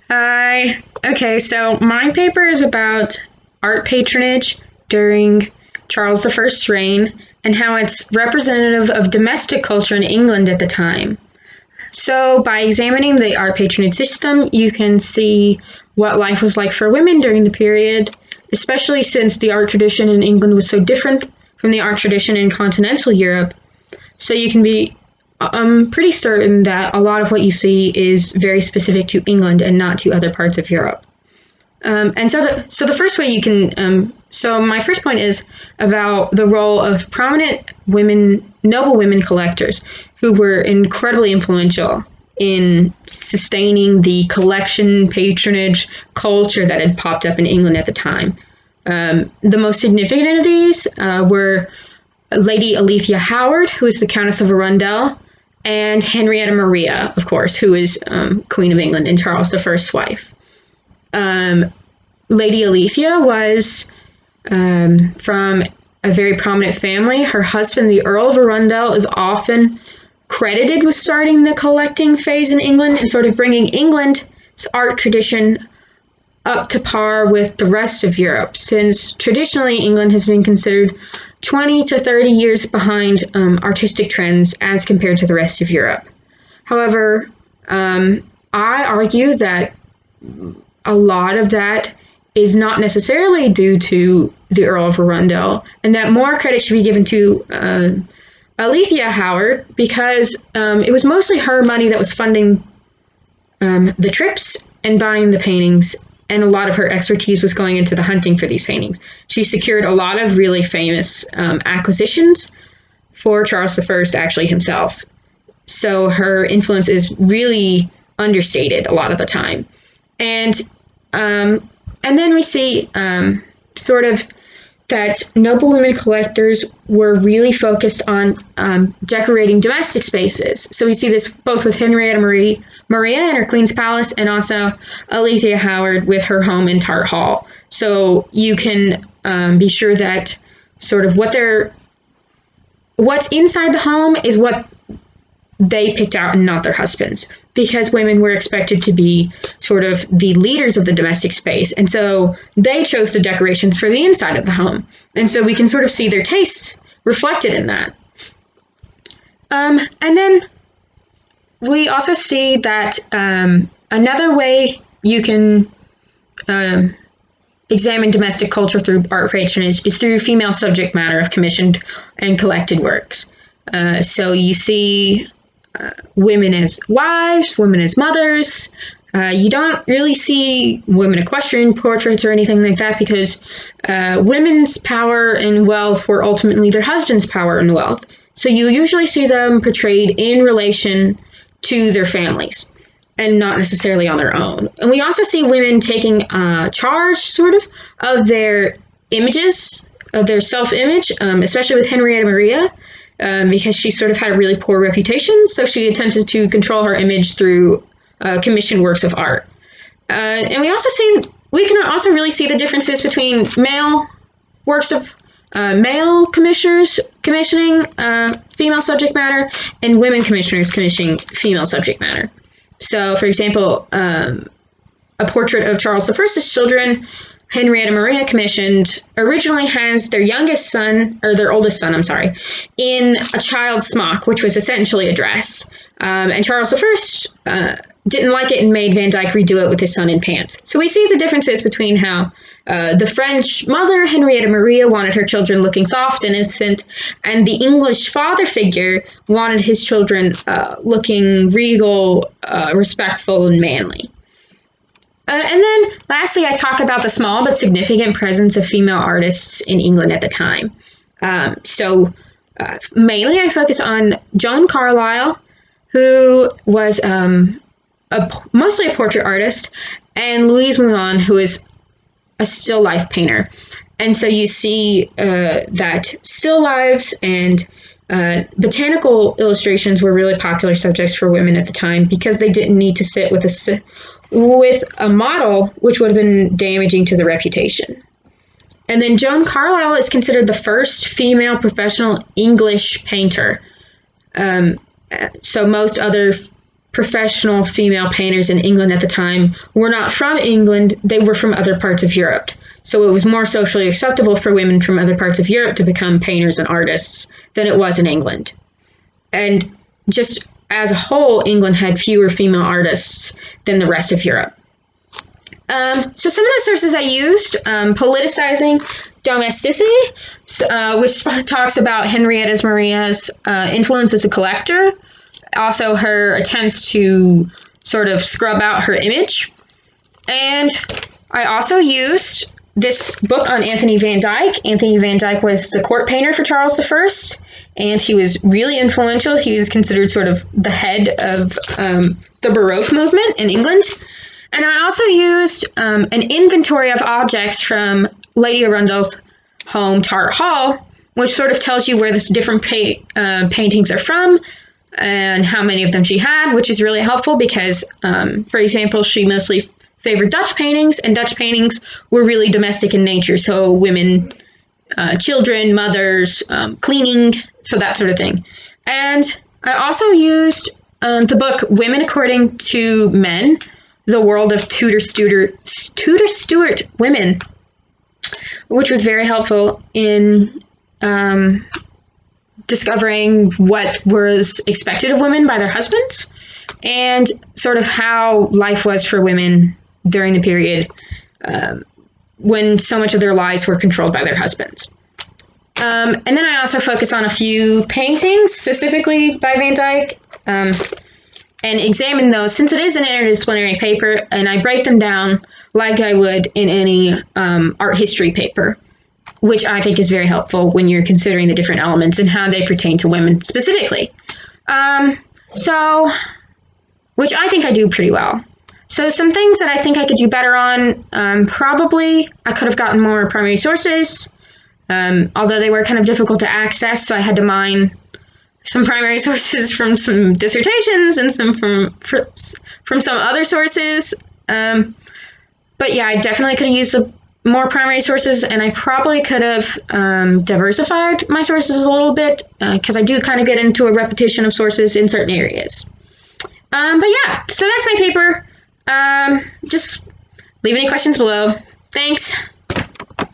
Hi. Okay, so my paper is about art patronage during Charles I's reign and how it's representative of domestic culture in England at the time. So, by examining the art patronage system, you can see what life was like for women during the period, especially since the art tradition in England was so different from the art tradition in continental Europe. So, you can be pretty certain that a lot of what you see is very specific to England and not to other parts of Europe. And so the first way you can so my first point is about the role of prominent women, noble women collectors who were incredibly influential in sustaining the collection patronage culture that had popped up in England at the time. The most significant of these were Lady Alethea Howard, who is the Countess of Arundel, and Henrietta Maria, of course, who is Queen of England and Charles I's wife. Lady Alethea was from a very prominent family. Her husband, the Earl of Arundel, is often credited with starting the collecting phase in England and sort of bringing England's art tradition up to par with the rest of Europe, since traditionally England has been considered 20 to 30 years behind artistic trends as compared to the rest of Europe. However, I argue that a lot of that is not necessarily due to the Earl of Arundel, and that more credit should be given to Alethea Howard, because it was mostly her money that was funding the trips and buying the paintings, and a lot of her expertise was going into the hunting for these paintings. She secured a lot of really famous acquisitions for Charles I actually himself. So her influence is really understated a lot of the time. And then we see sort of that noble women collectors were really focused on decorating domestic spaces. So we see this both with Henrietta Maria and her Queen's Palace, and also Alethea Howard with her home in Tart Hall. So you can be sure that sort of what's inside the home is what they picked out and not their husbands, because women were expected to be sort of the leaders of the domestic space. And so they chose the decorations for the inside of the home. And so we can sort of see their tastes reflected in that. And then we also see that another way you can examine domestic culture through art patronage is through female subject matter of commissioned and collected works. So you see women as wives, women as mothers. You don't really see women equestrian portraits or anything like that, because women's power and wealth were ultimately their husband's power and wealth. So you usually see them portrayed in relation to their families and not necessarily on their own. And we also see women taking charge sort of their images, of their self-image, especially with Henrietta Maria, because she sort of had a really poor reputation, so she attempted to control her image through commissioned works of art. And we can also really see the differences between male works of male commissioners commissioning female subject matter and women commissioners commissioning female subject matter. So, for example, a portrait of Charles I's children, Henrietta Maria commissioned, originally has their oldest son, in a child's smock, which was essentially a dress. And Charles I didn't like it and made Van Dyck redo it with his son in pants. So we see the differences between how the French mother, Henrietta Maria, wanted her children looking soft and innocent, and the English father figure wanted his children looking regal, respectful, and manly. And then, lastly, I talk about the small but significant presence of female artists in England at the time. Mainly I focus on Joan Carlyle, who was mostly a portrait artist, and Louise Moulin, who is a still life painter. And so you see that still lives and botanical illustrations were really popular subjects for women at the time, because they didn't need to sit with a model, which would have been damaging to the reputation. And then Joan Carlyle is considered the first female professional English painter. So most other professional female painters in England at the time were not from England, they were from other parts of Europe. So it was more socially acceptable for women from other parts of Europe to become painters and artists than it was in England. And just as a whole, England had fewer female artists than the rest of Europe. So some of the sources I used, Politicizing Domesticity, which talks about Henrietta Maria's influence as a collector, also her attempts to sort of scrub out her image. And I also used this book on Anthony van Dyck. Anthony van Dyck was the court painter for Charles I, and he was really influential. He was considered sort of the head of the Baroque movement in England. And I also used an inventory of objects from Lady Arundel's home, Tart Hall, which sort of tells you where the different paintings are from and how many of them she had, which is really helpful because, for example, she mostly favored Dutch paintings, and Dutch paintings were really domestic in nature. So women, children, mothers, cleaning, so that sort of thing. And I also used the book Women According to Men, The World of Tudor Stuart Women, which was very helpful in discovering what was expected of women by their husbands and sort of how life was for women during the period when so much of their lives were controlled by their husbands. And then I also focus on a few paintings, specifically by Van Dyck, and examine those since it is an interdisciplinary paper, and I break them down like I would in any art history paper, which I think is very helpful when you're considering the different elements and how they pertain to women specifically. Which I think I do pretty well. So some things that I think I could do better on, probably I could have gotten more primary sources, although they were kind of difficult to access, so I had to mine some primary sources from some dissertations and some from some other sources. But yeah, I definitely could have used more primary sources, and I probably could have diversified my sources a little bit, because I do kind of get into a repetition of sources in certain areas. But yeah, so that's my paper. Just leave any questions below. Thanks.